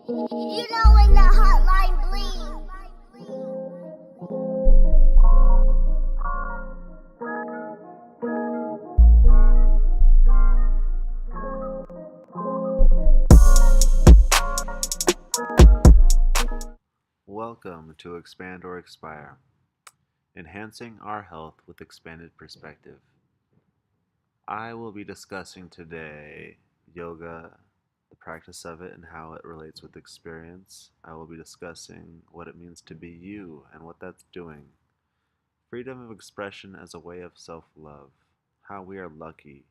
You know when the hotline bling. Welcome to Expand or Expire, enhancing our health with expanded perspective. I will be discussing today yoga, the practice of it, and how it relates with experience. I will be discussing what it means to be you and what that's doing. Freedom of expression as a way of self love, how we are lucky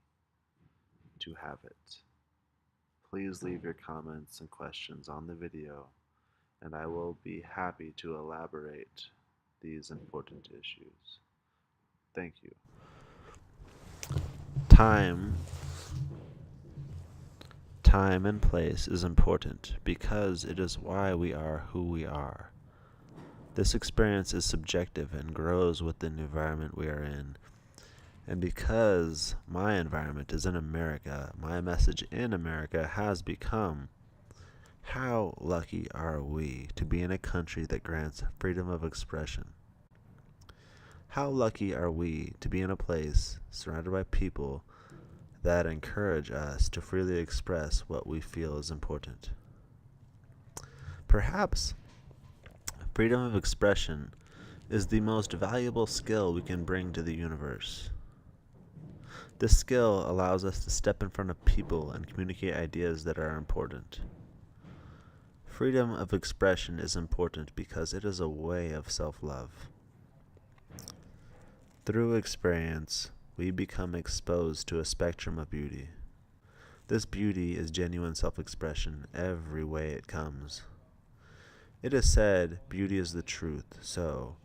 to have it. Please leave your comments and questions on the video, and I will be happy to elaborate these important issues. Thank you. Time and place is important because it is why we are who we are. This experience is subjective and grows with the environment we are in. And because my environment is in America, my message in America has become, how lucky are we to be in a country that grants freedom of expression? How lucky are we to be in a place surrounded by people that encourage us to freely express what we feel is important? Perhaps freedom of expression is the most valuable skill we can bring to the universe. This skill allows us to step in front of people and communicate ideas that are important. Freedom of expression is important because it is a way of self-love. Through experience, we become exposed to a spectrum of beauty. This beauty is genuine self-expression every way it comes. It is said beauty is the truth, so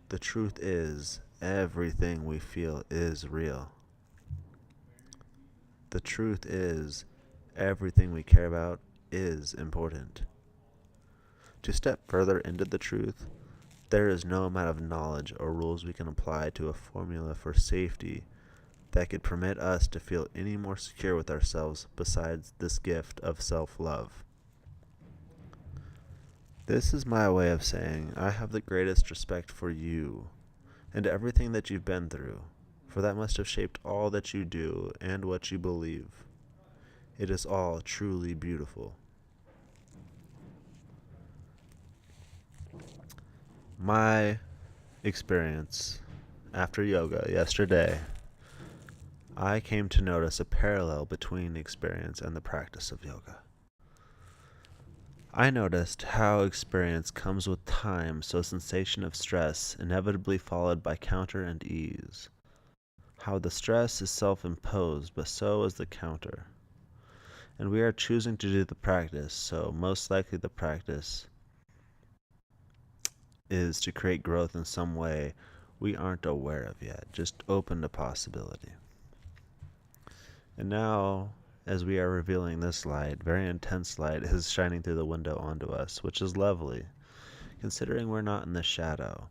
the truth is everything we feel is real. The truth is everything we care about is important. To step further into the truth, there is no amount of knowledge or rules we can apply to a formula for safety that could permit us to feel any more secure with ourselves besides this gift of self-love. This is my way of saying I have the greatest respect for you and everything that you've been through, for that must have shaped all that you do and what you believe. It is all truly beautiful. My experience after yoga yesterday, I came to notice a parallel between experience and the practice of yoga. I noticed how experience comes with time, so sensation of stress inevitably followed by counter and ease. How the stress is self-imposed, but so is the counter. And we are choosing to do the practice, so most likely the practice is to create growth in some way we aren't aware of yet, just open to possibility. And now, as we are revealing this light, very intense light is shining through the window onto us, which is lovely, considering we're not in the shadow,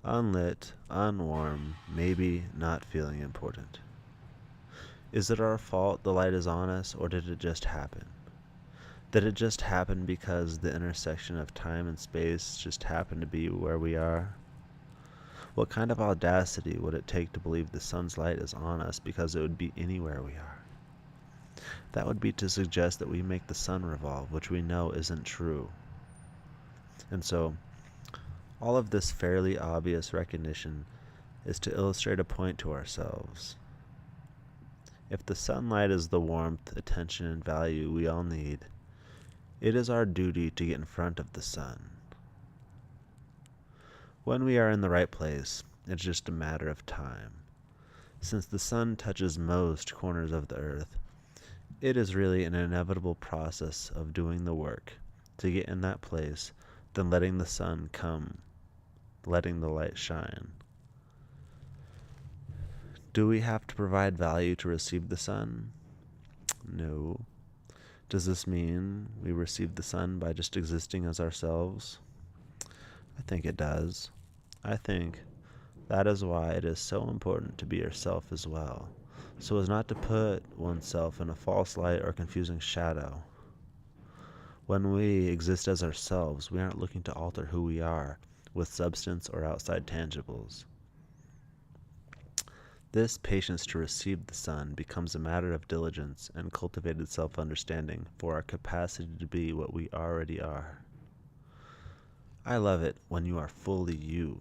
unlit, unwarm, maybe not feeling important. Is it our fault the light is on us, or did it just happen? Did it just happen because the intersection of time and space just happened to be where we are? What kind of audacity would it take to believe the sun's light is on us because it would be anywhere we are? That would be to suggest that we make the sun revolve, which we know isn't true. And so, all of this fairly obvious recognition is to illustrate a point to ourselves. If the sunlight is the warmth, attention, and value we all need, it is our duty to get in front of the sun. When we are in the right place, it's just a matter of time. Since the sun touches most corners of the earth, it is really an inevitable process of doing the work to get in that place, then letting the sun come, letting the light shine. Do we have to provide value to receive the sun? No. Does this mean we receive the sun by just existing as ourselves? I think it does. I think that is why it is so important to be yourself as well, so as not to put oneself in a false light or confusing shadow. When we exist as ourselves, we aren't looking to alter who we are with substance or outside tangibles. This patience to receive the Son becomes a matter of diligence and cultivated self-understanding for our capacity to be what we already are. I love it when you are fully you,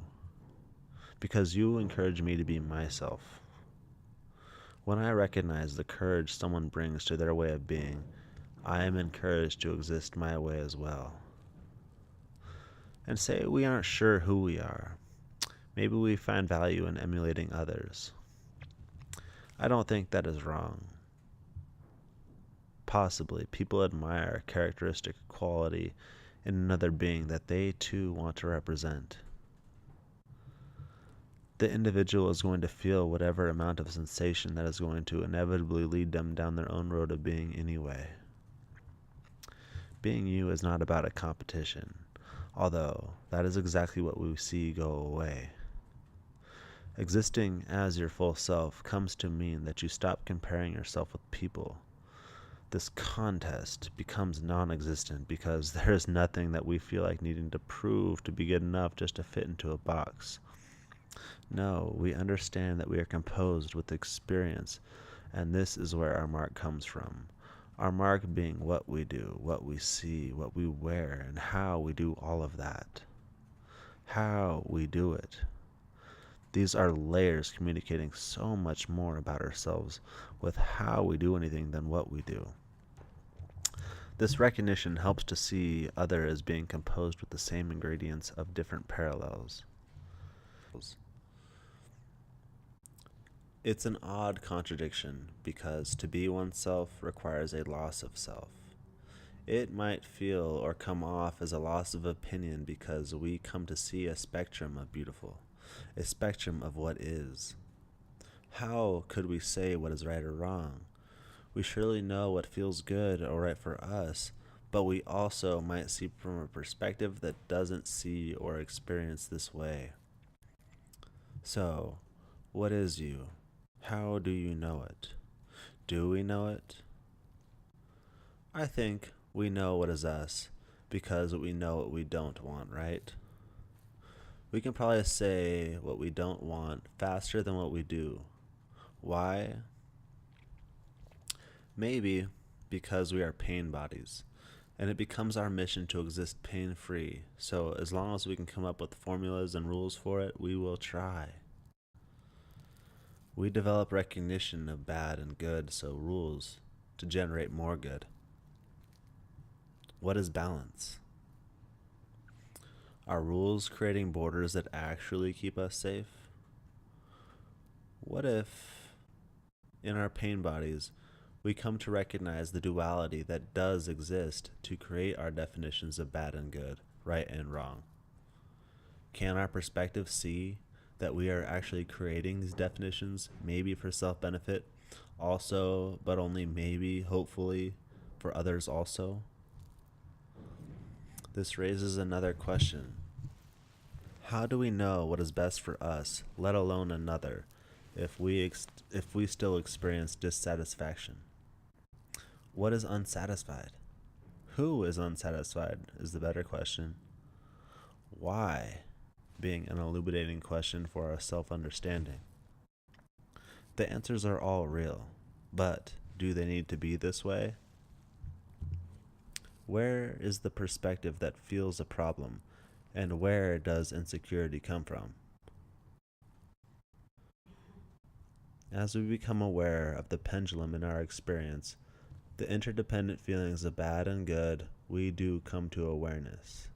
because you encourage me to be myself. When I recognize the courage someone brings to their way of being, I am encouraged to exist my way as well. And say we aren't sure who we are. Maybe we find value in emulating others. I don't think that is wrong. Possibly, people admire a characteristic quality in another being that they too want to represent. The individual is going to feel whatever amount of sensation that is going to inevitably lead them down their own road of being anyway. Being you is not about a competition, although that is exactly what we see go away. Existing as your full self comes to mean that you stop comparing yourself with people. This contest becomes non-existent because there is nothing that we feel like needing to prove to be good enough just to fit into a box. No, we understand that we are composed with experience, and this is where our mark comes from. Our mark being what we do, what we see, what we wear, and how we do all of that. How we do it. These are layers communicating so much more about ourselves with how we do anything than what we do. This recognition helps to see other as being composed with the same ingredients of different parallels. It's an odd contradiction because to be oneself requires a loss of self. It might feel or come off as a loss of opinion because we come to see a spectrum of beautiful, a spectrum of what is. How could we say what is right or wrong? We surely know what feels good or right for us, but we also might see from a perspective that doesn't see or experience this way. So, what is you? How do you know it? Do we know it? I think we know what is us because we know what we don't want, right? We can probably say what we don't want faster than what we do. Why? Maybe because we are pain bodies, and it becomes our mission to exist pain-free, so as long as we can come up with formulas and rules for it, we will try. We develop recognition of bad and good, so rules to generate more good. What is balance? Are rules creating borders that actually keep us safe? What if, in our pain bodies, we come to recognize the duality that does exist to create our definitions of bad and good, right and wrong? Can our perspective see that we are actually creating these definitions, maybe for self-benefit, also, but only maybe, hopefully, for others also? This raises another question. How do we know what is best for us, let alone another, if we still experience dissatisfaction? What is unsatisfied? Who is unsatisfied is the better question. Why? Being an illuminating question for our self-understanding. The answers are all real, but do they need to be this way? Where is the perspective that feels a problem, and where does insecurity come from? As we become aware of the pendulum in our experience, the interdependent feelings of bad and good, we do come to awareness.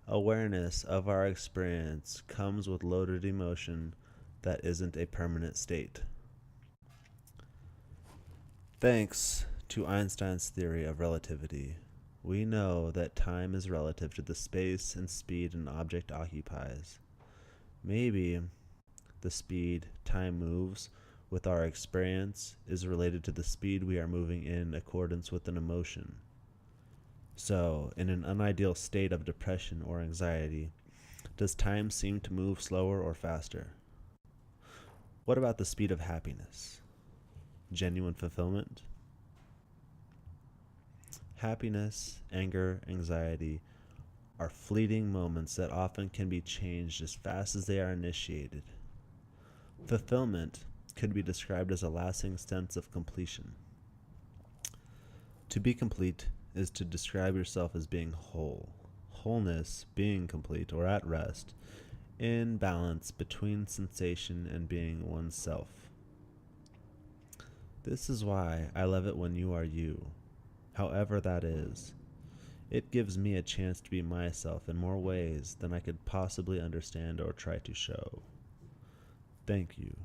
Awareness of our experience comes with loaded emotion that isn't a permanent state. Thanks to Einstein's theory of relativity, we know that time is relative to the space and speed an object occupies. Maybe the speed time moves with our experience is related to the speed we are moving in accordance with an emotion. So, in an unideal state of depression or anxiety, does time seem to move slower or faster? What about the speed of happiness? Genuine fulfillment? Happiness, anger, anxiety are fleeting moments that often can be changed as fast as they are initiated. Fulfillment could be described as a lasting sense of completion. To be complete is to describe yourself as being whole. Wholeness, being complete or at rest, in balance between sensation and being oneself. This is why I love it when you are you, however that is. It gives me a chance to be myself in more ways than I could possibly understand or try to show. Thank you.